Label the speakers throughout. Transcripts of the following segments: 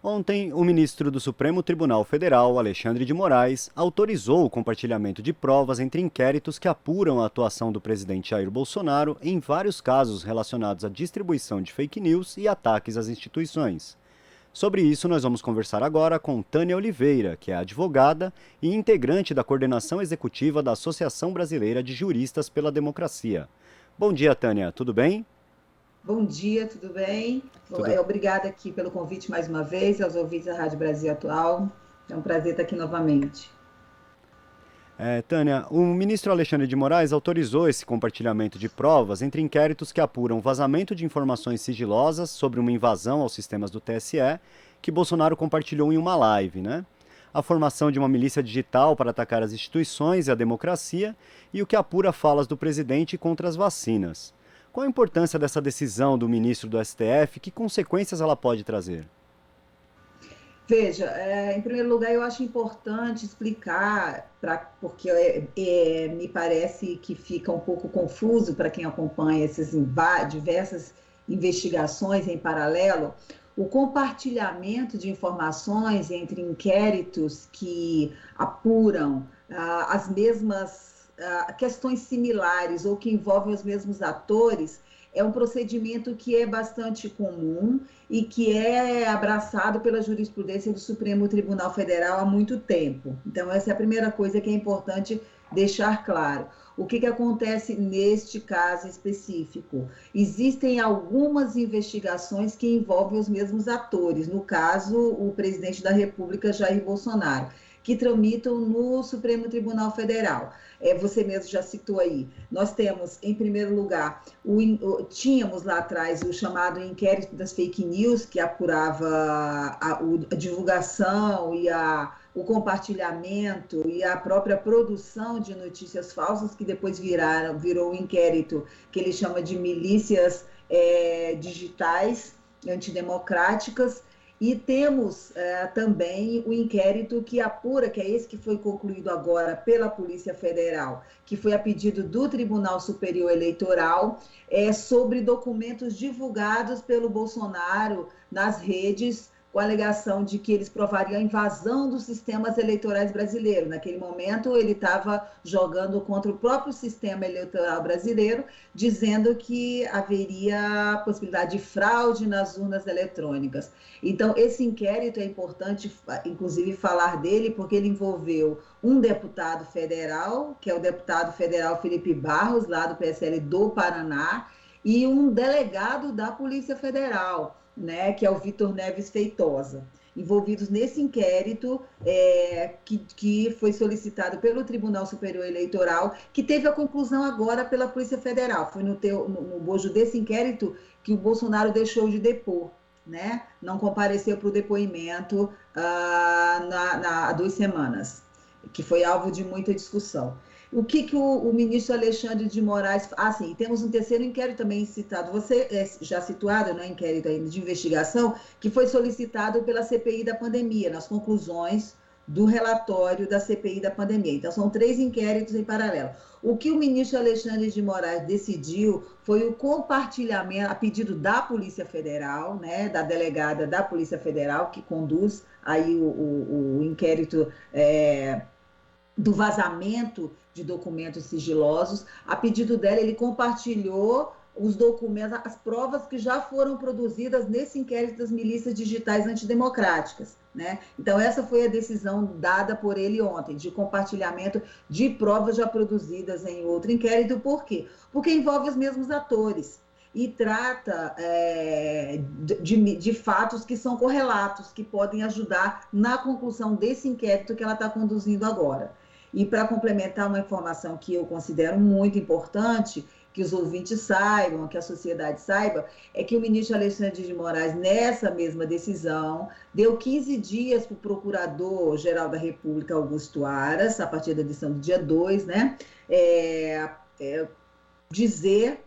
Speaker 1: Ontem, o ministro do Supremo Tribunal Federal, Alexandre de Moraes, autorizou o compartilhamento de provas entre inquéritos que apuram a atuação do presidente Jair Bolsonaro em vários casos relacionados à distribuição de fake news e ataques às instituições. Sobre isso, nós vamos conversar agora com Tânia Oliveira, que é advogada e integrante da coordenação executiva da Associação Brasileira de Juristas pela Democracia. Bom dia, Tânia, tudo bem?
Speaker 2: Bom dia, tudo bem?
Speaker 1: Tudo.
Speaker 2: Obrigada aqui pelo convite mais uma vez, aos ouvintes da Rádio Brasil Atual. É um prazer estar aqui novamente.
Speaker 1: Tânia, o ministro Alexandre de Moraes autorizou esse compartilhamento de provas entre inquéritos que apuram vazamento de informações sigilosas sobre uma invasão aos sistemas do TSE, que Bolsonaro compartilhou em uma live, né? A formação de uma milícia digital para atacar as instituições e a democracia e o que apura falas do presidente contra as vacinas. Qual a importância dessa decisão do ministro do STF? Que consequências ela pode trazer?
Speaker 2: Veja, em primeiro lugar, eu acho importante explicar, porque me parece que fica um pouco confuso para quem acompanha essas diversas investigações em paralelo, o compartilhamento de informações entre inquéritos que apuram as mesmas questões similares ou que envolvem os mesmos atores, é um procedimento que é bastante comum e que é abraçado pela jurisprudência do Supremo Tribunal Federal há muito tempo. Então, essa é a primeira coisa que é importante deixar claro. O que acontece neste caso específico? Existem algumas investigações que envolvem os mesmos atores, no caso, o presidente da República, Jair Bolsonaro, que tramitam no Supremo Tribunal Federal. Você mesmo já citou aí. Nós temos, em primeiro lugar, tínhamos lá atrás o chamado inquérito das fake news, que apurava a divulgação e o compartilhamento e a própria produção de notícias falsas, que depois virou um inquérito que ele chama de milícias digitais antidemocráticas. E temos também o inquérito que apura, que é esse que foi concluído agora pela Polícia Federal, que foi a pedido do Tribunal Superior Eleitoral, sobre documentos divulgados pelo Bolsonaro nas redes, com a alegação de que eles provariam a invasão dos sistemas eleitorais brasileiros. Naquele momento, ele estava jogando contra o próprio sistema eleitoral brasileiro, dizendo que haveria possibilidade de fraude nas urnas eletrônicas. Então, esse inquérito é importante, inclusive, falar dele, porque ele envolveu um deputado federal, que é o deputado federal Felipe Barros, lá do PSL do Paraná, e um delegado da Polícia Federal, né, que é o Vitor Neves Feitosa, envolvidos nesse inquérito que foi solicitado pelo Tribunal Superior Eleitoral, que teve a conclusão agora pela Polícia Federal. Foi no bojo desse inquérito que o Bolsonaro deixou de depor, né? Não compareceu para o depoimento há 2 semanas, que foi alvo de muita discussão. O que o ministro Alexandre de Moraes... sim, temos um terceiro inquérito também citado, você já situado, né, inquérito ainda de investigação, que foi solicitado pela CPI da pandemia, nas conclusões do relatório da CPI da pandemia. Então, são 3 inquéritos em paralelo. O que o ministro Alexandre de Moraes decidiu foi o compartilhamento, a pedido da Polícia Federal, né, da delegada da Polícia Federal, que conduz aí o inquérito do vazamento de documentos sigilosos. A pedido dela, ele compartilhou os documentos, as provas que já foram produzidas nesse inquérito das milícias digitais antidemocráticas, né? Então, essa foi a decisão dada por ele ontem, de compartilhamento de provas já produzidas em outro inquérito. Por quê? Porque envolve os mesmos atores e trata de fatos que são correlatos, que podem ajudar na conclusão desse inquérito que ela está conduzindo agora. E para complementar uma informação que eu considero muito importante, que os ouvintes saibam, que a sociedade saiba, é que o ministro Alexandre de Moraes, nessa mesma decisão, deu 15 dias para o Procurador-Geral da República, Augusto Aras, a partir da edição do dia 2, né, dizer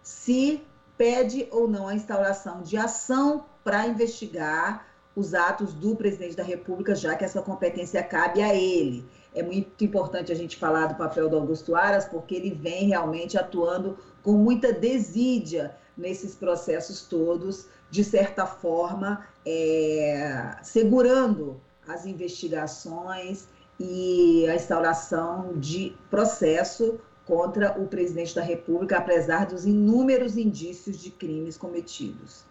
Speaker 2: se pede ou não a instauração de ação para investigar os atos do presidente da República, já que essa competência cabe a ele. É muito importante a gente falar do papel do Augusto Aras, porque ele vem realmente atuando com muita desídia nesses processos todos, de certa forma, segurando as investigações e a instauração de processo contra o presidente da República, apesar dos inúmeros indícios de crimes cometidos.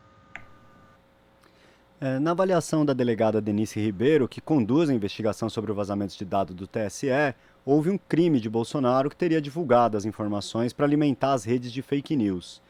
Speaker 1: Na avaliação da delegada Denise Ribeiro, que conduz a investigação sobre o vazamento de dados do TSE, houve um crime de Bolsonaro que teria divulgado as informações para alimentar as redes de fake news.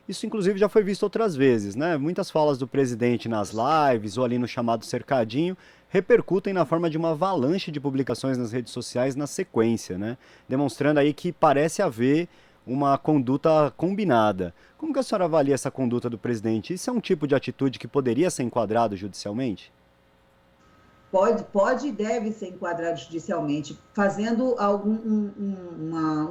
Speaker 1: Isso, inclusive, já foi visto outras vezes, né? Muitas falas do presidente nas lives ou ali no chamado cercadinho repercutem na forma de uma avalanche de publicações nas redes sociais na sequência, né? Demonstrando aí que parece haver uma conduta combinada. Como que a senhora avalia essa conduta do presidente? Isso é um tipo de atitude que poderia ser enquadrado judicialmente?
Speaker 2: Pode e deve ser enquadrado judicialmente, fazendo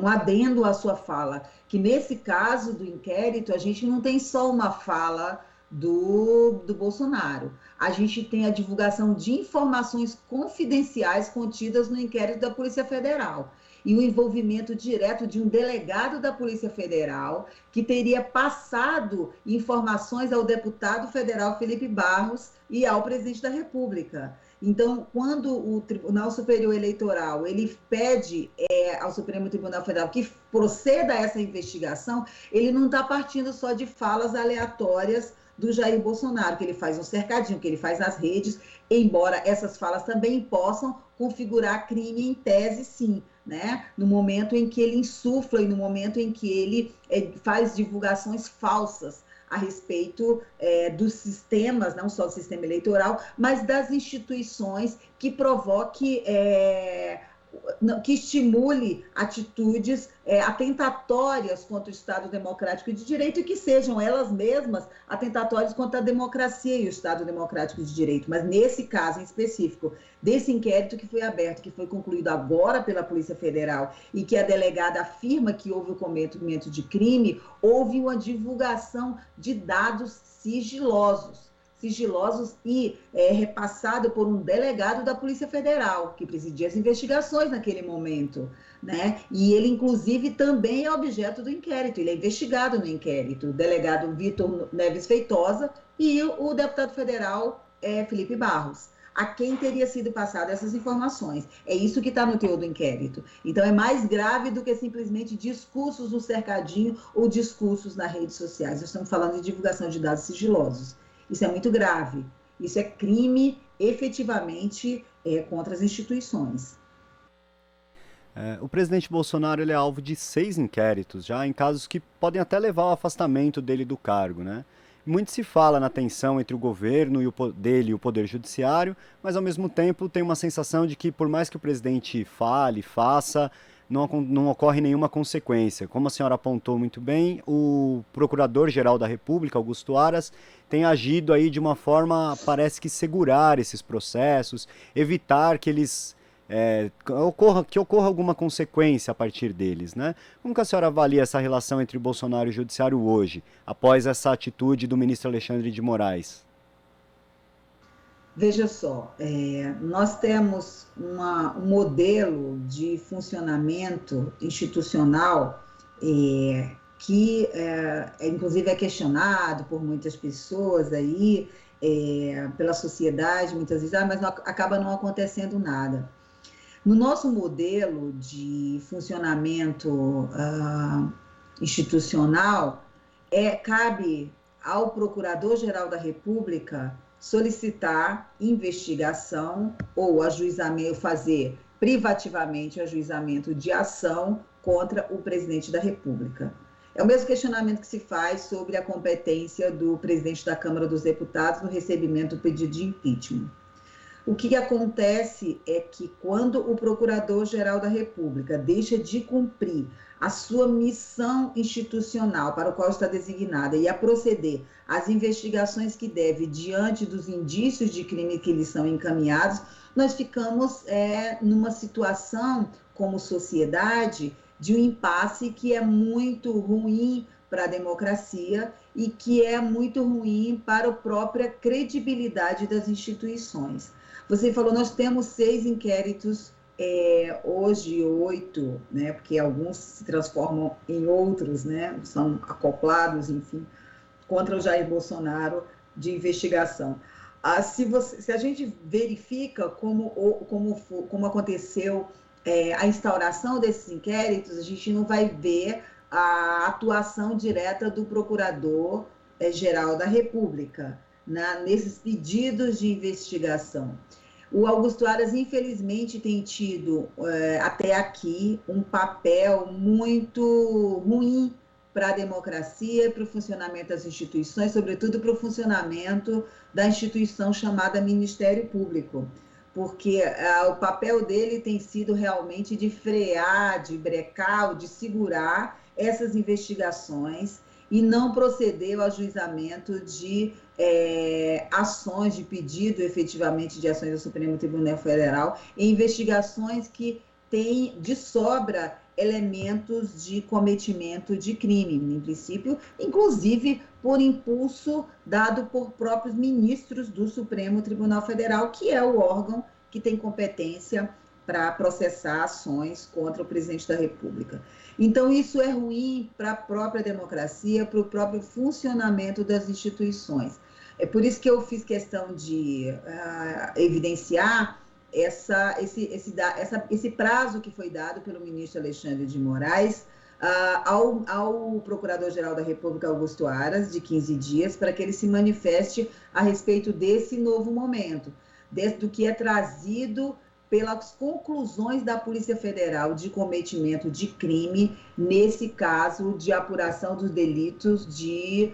Speaker 2: um adendo à sua fala, que nesse caso do inquérito, a gente não tem só uma fala do Bolsonaro, a gente tem a divulgação de informações confidenciais contidas no inquérito da Polícia Federal e o envolvimento direto de um delegado da Polícia Federal que teria passado informações ao deputado federal Felipe Barros e ao presidente da República. Então, quando o Tribunal Superior Eleitoral ele pede ao Supremo Tribunal Federal que proceda a essa investigação, ele não está partindo só de falas aleatórias do Jair Bolsonaro, que ele faz um cercadinho, que ele faz nas redes, embora essas falas também possam configurar crime em tese, sim, né? No momento em que ele insufla e no momento em que ele faz divulgações falsas a respeito dos sistemas, não só do sistema eleitoral, mas das instituições que provoque, que estimule atitudes atentatórias contra o Estado Democrático de Direito e que sejam elas mesmas atentatórias contra a democracia e o Estado Democrático de Direito. Mas nesse caso em específico, desse inquérito que foi aberto, que foi concluído agora pela Polícia Federal e que a delegada afirma que houve o cometimento de crime, houve uma divulgação de dados sigilosos e repassado por um delegado da Polícia Federal, que presidia as investigações naquele momento, né? E ele, inclusive, também é objeto do inquérito, ele é investigado no inquérito, o delegado Vitor Neves Feitosa e o deputado federal Felipe Barros, a quem teria sido passadas essas informações. É isso que está no teor do inquérito. Então, é mais grave do que simplesmente discursos no cercadinho ou discursos nas redes sociais. Nós estamos falando de divulgação de dados sigilosos. Isso é muito grave. Isso é crime, efetivamente, contra as instituições.
Speaker 1: O presidente Bolsonaro ele é alvo de 6 inquéritos, já em casos que podem até levar ao afastamento dele do cargo, né? Muito se fala na tensão entre o governo dele e o Poder Judiciário, mas ao mesmo tempo tem uma sensação de que por mais que o presidente fale, faça, não ocorre nenhuma consequência. Como a senhora apontou muito bem, o Procurador-Geral da República, Augusto Aras, tem agido aí de uma forma, parece que segurar esses processos, evitar que eles que ocorra alguma consequência a partir deles, né? Como que a senhora avalia essa relação entre o Bolsonaro e o Judiciário hoje, após essa atitude do ministro Alexandre de Moraes?
Speaker 2: Veja só, nós temos um modelo de funcionamento institucional que, inclusive, é questionado por muitas pessoas aí, pela sociedade, muitas vezes, mas acaba não acontecendo nada. No nosso modelo de funcionamento institucional, cabe ao Procurador-Geral da República solicitar investigação ou ajuizamento, fazer privativamente o ajuizamento de ação contra o presidente da República. É o mesmo questionamento que se faz sobre a competência do presidente da Câmara dos Deputados no recebimento do pedido de impeachment. O que acontece é que quando o Procurador-Geral da República deixa de cumprir a sua missão institucional para o qual está designada e a proceder às investigações que deve diante dos indícios de crime que lhes são encaminhados, nós ficamos numa situação como sociedade de um impasse que é muito ruim para a democracia e que é muito ruim para a própria credibilidade das instituições. Você falou, nós temos 6 inquéritos hoje 8, né, porque alguns se transformam em outros, né, são acoplados, enfim, contra o Jair Bolsonaro de investigação. Se a gente verifica como aconteceu a instauração desses inquéritos, a gente não vai ver a atuação direta do Procurador-Geral da República nesses pedidos de investigação. O Augusto Aras, infelizmente, tem tido, até aqui, um papel muito ruim para a democracia, para o funcionamento das instituições, sobretudo para o funcionamento da instituição chamada Ministério Público, porque o papel dele tem sido realmente de frear, de brecar, de segurar essas investigações e não proceder ao ajuizamento de ações de pedido, efetivamente, de ações do Supremo Tribunal Federal, em investigações que têm de sobra elementos de cometimento de crime, em princípio, inclusive por impulso dado por próprios ministros do Supremo Tribunal Federal, que é o órgão que tem competência para processar ações contra o presidente da República. Então, isso é ruim para a própria democracia, para o próprio funcionamento das instituições. É por isso que eu fiz questão de evidenciar esse prazo que foi dado pelo ministro Alexandre de Moraes ao Procurador-Geral da República, Augusto Aras, de 15 dias, para que ele se manifeste a respeito desse novo momento, do que é trazido pelas conclusões da Polícia Federal de cometimento de crime, nesse caso de apuração dos delitos de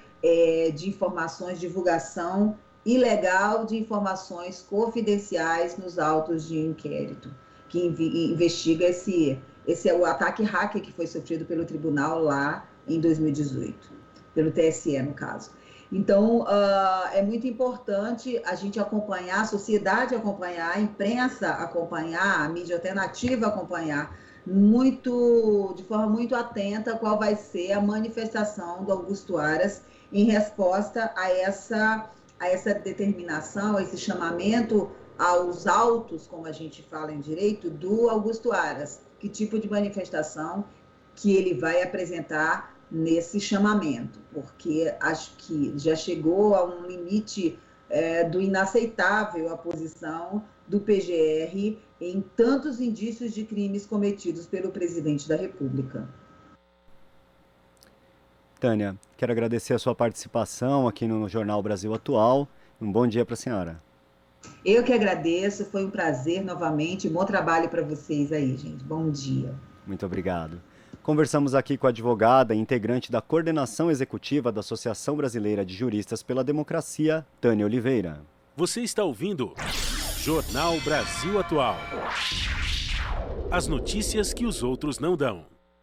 Speaker 2: informações, divulgação ilegal de informações confidenciais nos autos de inquérito, que investiga o ataque hacker que foi sofrido pelo tribunal lá em 2018, pelo TSE, no caso. Então, é muito importante a gente acompanhar, a sociedade acompanhar, a imprensa acompanhar, a mídia alternativa acompanhar, de forma muito atenta, qual vai ser a manifestação do Augusto Aras em resposta a essa determinação, a esse chamamento aos autos, como a gente fala em direito, do Augusto Aras. Que tipo de manifestação que ele vai apresentar nesse chamamento, porque acho que já chegou a um limite do inaceitável a posição do PGR em tantos indícios de crimes cometidos pelo presidente da República.
Speaker 1: Tânia, quero agradecer a sua participação aqui no Jornal Brasil Atual. Um bom dia para a senhora.
Speaker 2: Eu que agradeço, foi um prazer novamente. Bom trabalho para vocês aí, gente. Bom dia.
Speaker 1: Muito obrigado. Conversamos aqui com a advogada e integrante da coordenação executiva da Associação Brasileira de Juristas pela Democracia, Tânia Oliveira.
Speaker 3: Você está ouvindo Jornal Brasil Atual. As notícias que os outros não dão.